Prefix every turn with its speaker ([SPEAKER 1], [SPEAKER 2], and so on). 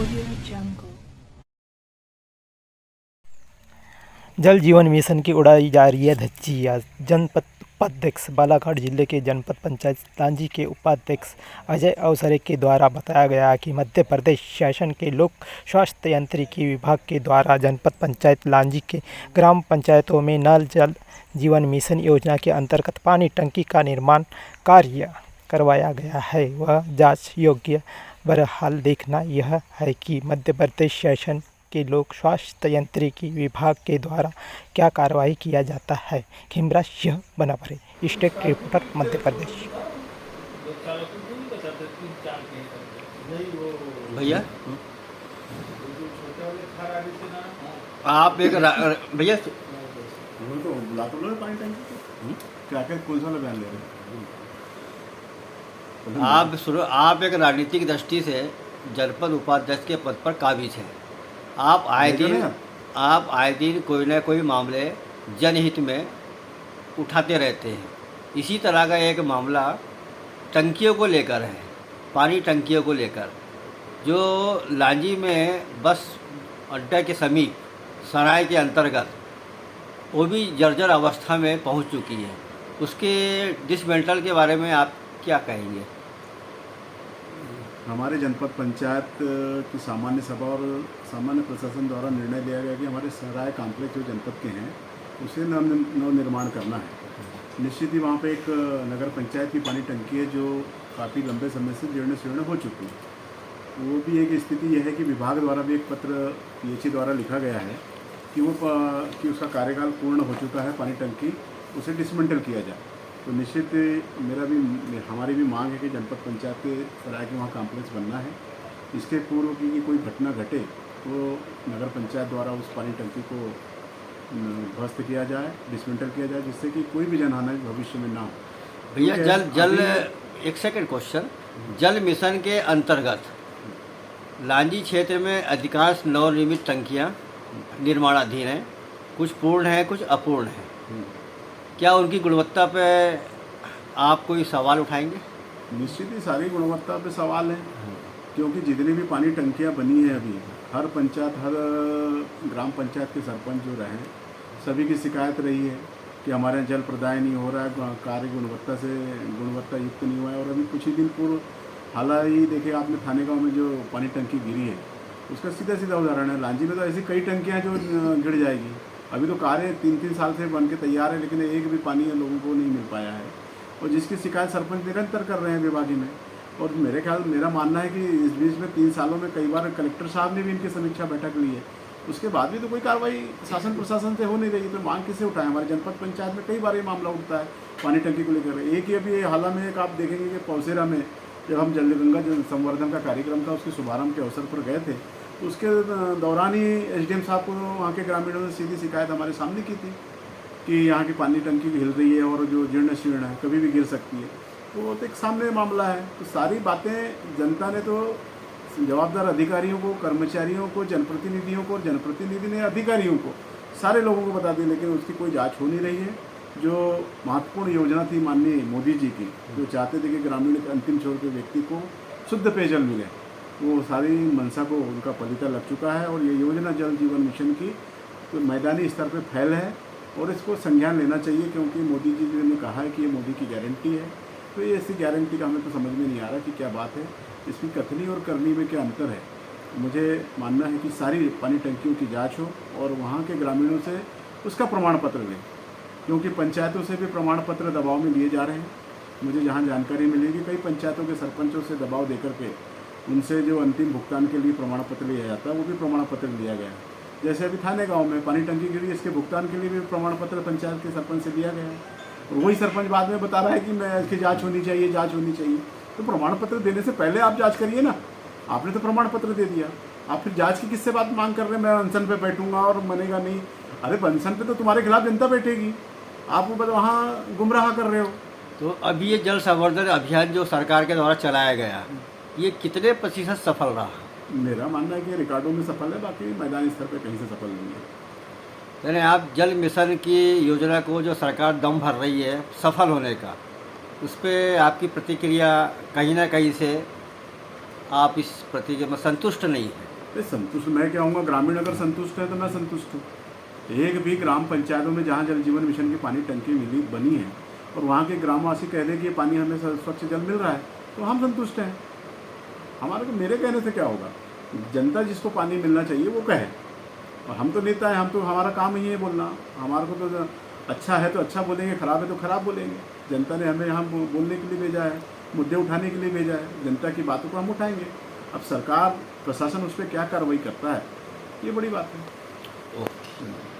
[SPEAKER 1] Audio Jungle.
[SPEAKER 2] जल जीवन mission की उड़ाई जा रही है धज्जी। आज जनपद उपाध्यक्ष बालाघाट जिले के जनपद पंचायत लांजी के उपाध्यक्ष अजय अवसरे के द्वारा बताया गया कि मध्य प्रदेश शासन के लोक स्वास्थ्य यांत्रिकी विभाग के द्वारा जनपद पंचायत लांजी के ग्राम पंचायतों में नल जल जीवन मिशन योजना के अंतर्गत पानी टंकी का निर्माण कार्य करवाया गया है। वह जांच योग्य। बहरहाल देखना यह है कि मध्य प्रदेश शासन के लोक स्वास्थ्य यांत्रिकी विभाग के द्वारा क्या कार्रवाई किया जाता है। कैमरा सिंह बना पड़े। State reporter Madhya Pradesh.
[SPEAKER 3] भैया आप एक भैया
[SPEAKER 4] वो तो बुलाते लोग पानी टंकी को क्या क्या कौन सा बयान ले रहे
[SPEAKER 3] आप एक राजनीतिक दृष्टि से जनपद उपाध्यक्ष के पद पर काबिज हैं। आप आए दिन कोई न कोई मामले जनहित में उठाते रहते हैं। इसी तरह का एक मामला टंकियों को लेकर है, पानी टंकियों को लेकर, जो लांजी में बस अड्डा के समीप सराय के अंतर्गत वो भी जर्जर अवस्था में पहुंच चुकी है। उसके डिसमेंटल के बारे में आप क्या कहेंगे?
[SPEAKER 4] हमारे जनपद पंचायत की सामान्य सभा और सामान्य प्रशासन द्वारा निर्णय लिया गया कि हमारे सराय कॉम्प्लेक्स जो जनपद के हैं उसे नवनिर्माण करना है। निश्चित ही वहाँ पे एक नगर पंचायत की पानी टंकी है जो काफ़ी लंबे समय से जीर्ण शीर्ण हो चुकी है। वो भी एक स्थिति यह है कि विभाग द्वारा भी एक पत्र पीएचई द्वारा लिखा गया है कि उसका कार्यकाल पूर्ण हो चुका है, पानी टंकी उसे डिसमेंटल किया जाए। तो निश्चित हमारी भी मांग है कि जनपद पंचायत के सराय के वहाँ कॉम्प्लेक्स बनना है। इसके पूर्व की कोई घटना घटे तो नगर पंचायत द्वारा उस पानी टंकी को ध्वस्त किया जाए, डिसमेंटल किया जाए, जिससे कि कोई भी जनहानि भविष्य में ना हो।
[SPEAKER 3] भैया जल एक सेकंड क्वेश्चन, जल मिशन के अंतर्गत लांजी क्षेत्र में अधिकांश नवनिर्मित टंकियाँ निर्माणाधीन हैं, कुछ पूर्ण हैं, कुछ अपूर्ण हैं। क्या उनकी गुणवत्ता पे आप कोई सवाल उठाएंगे?
[SPEAKER 4] निश्चित ही सारी गुणवत्ता पे सवाल है, क्योंकि जितनी भी पानी टंकियां बनी हैं अभी हर पंचायत, हर ग्राम पंचायत के सरपंच जो रहे सभी की शिकायत रही है कि हमारे यहाँ जल प्रदाय नहीं हो रहा है, कार्य गुणवत्ता युक्त नहीं हुआ है। और अभी कुछ ही दिन पूर्व हालांकि देखिए आपने थाने गाँव में जो पानी टंकी गिरी है उसका सीधा सीधा उदाहरण है। लांजी में तो ऐसी कई टंकियाँ जो गिर जाएगी। अभी तो कार्य 3-3 साल से बन के तैयार है, लेकिन एक भी पानी लोगों को नहीं मिल पाया है, और जिसकी शिकायत सरपंच निरंतर कर रहे हैं विभागीय में। और मेरा मानना है कि इस बीच में 3 सालों में कई बार कलेक्टर साहब ने भी इनकी समीक्षा बैठक ली है, उसके बाद भी तो कोई कार्रवाई शासन प्रशासन से हो नहीं रही। तो मांग किसे उठाए? हमारे जनपद पंचायत में कई बार ये मामला उठता है पानी टंकी को लेकर। एक ही अभी हाल में एक आप देखेंगे कि पौसेरा में जब हम जलगंगा संवर्धन का कार्यक्रम था उसके शुभारंभ के अवसर पर गए थे, तो उसके दौरान ही एसडीएम साहब को वहाँ के ग्रामीणों ने सीधी शिकायत हमारे सामने की थी कि यहाँ की पानी टंकी हिल रही है और जो जीर्ण शीर्ण है कभी भी गिर सकती है। तो एक सामने मामला है। तो सारी बातें जनता ने तो जवाबदार अधिकारियों को, कर्मचारियों को, जनप्रतिनिधियों को, और जनप्रतिनिधि ने अधिकारियों को, सारे लोगों को बता दी, लेकिन उसकी कोई जाँच हो नहीं रही है। जो महत्वपूर्ण योजना थी माननीय मोदी जी की, जो चाहते थे कि ग्रामीण के अंतिम छोर के व्यक्ति को शुद्ध पेयजल मिले, वो सारी मंशा को उनका पलीता लग चुका है। और ये योजना जल जीवन मिशन की तो मैदानी स्तर पर फैल है और इसको संज्ञान लेना चाहिए, क्योंकि मोदी जी ने कहा है कि ये मोदी की गारंटी है। तो ये ऐसी गारंटी का हमें तो समझ में नहीं आ रहा कि क्या बात है, इसकी कथनी और करनी में क्या अंतर है। मुझे मानना है कि सारी पानी टंकियों की जाँच हो और वहाँ के ग्रामीणों से उसका प्रमाण पत्र लें, क्योंकि पंचायतों से भी प्रमाण पत्र दबाव में लिए जा रहे हैं। मुझे जहाँ जानकारी मिली कि कई पंचायतों के सरपंचों से दबाव देकर के उनसे जो अंतिम भुगतान के लिए प्रमाण पत्र लिया जाता है वो भी प्रमाण पत्र लिया गया है। जैसे अभी थाने गांव में पानी टंकी गिरी, इसके भुगतान के लिए भी प्रमाण पत्र पंचायत के सरपंच से दिया गया है। और वही सरपंच बाद में बता रहा है कि मैं इसकी जांच होनी चाहिए, जांच होनी चाहिए। तो प्रमाण पत्र देने से पहले आप जाँच करिए ना। आपने तो प्रमाण पत्र दे दिया, आप फिर जाँच की किससे बात मांग कर रहे हैं? मैं अनशन पर बैठूंगा और बनेगा नहीं। अरे अनशन पर तो तुम्हारे खिलाफ जनता बैठेगी, आप वहाँ गुमराह कर रहे हो।
[SPEAKER 3] तो अभी ये जल संवर्धन अभियान जो सरकार के द्वारा चलाया गया, ये कितने प्रतिशत सफल रहा?
[SPEAKER 4] मेरा मानना है कि रिकॉर्डों में सफल है, बाकी मैदानी स्तर पर कहीं से सफल नहीं है।
[SPEAKER 3] यानी आप जल मिशन की योजना को जो सरकार दम भर रही है सफल होने का, उस पर आपकी प्रतिक्रिया कहीं ना कहीं से आप इस प्रति जो संतुष्ट नहीं हैं?
[SPEAKER 4] ये संतुष्ट मैं क्या हूँगा, ग्रामीण अगर संतुष्ट है तो मैं संतुष्ट हूँ। एक भी ग्राम पंचायतों में जहाँ जल जीवन मिशन की पानी टंकी मिली बनी है और वहाँ के ग्रामवासी कह रहे कि ये पानी हमें स्वच्छ जल मिल रहा है तो हम संतुष्ट हैं। हमारे को मेरे कहने से क्या होगा, जनता जिसको पानी मिलना चाहिए वो कहे, और हम तो नेता हैं, हम तो हमारा काम ही है बोलना। हमारे को तो अच्छा है तो अच्छा बोलेंगे, खराब है तो खराब बोलेंगे। जनता ने हमें यहाँ बोलने के लिए भेजा है, मुद्दे उठाने के लिए भेजा है, जनता की बातों को हम उठाएंगे। अब सरकार प्रशासन उस पर क्या कार्रवाई करता है ये बड़ी बात है।
[SPEAKER 3] ओके।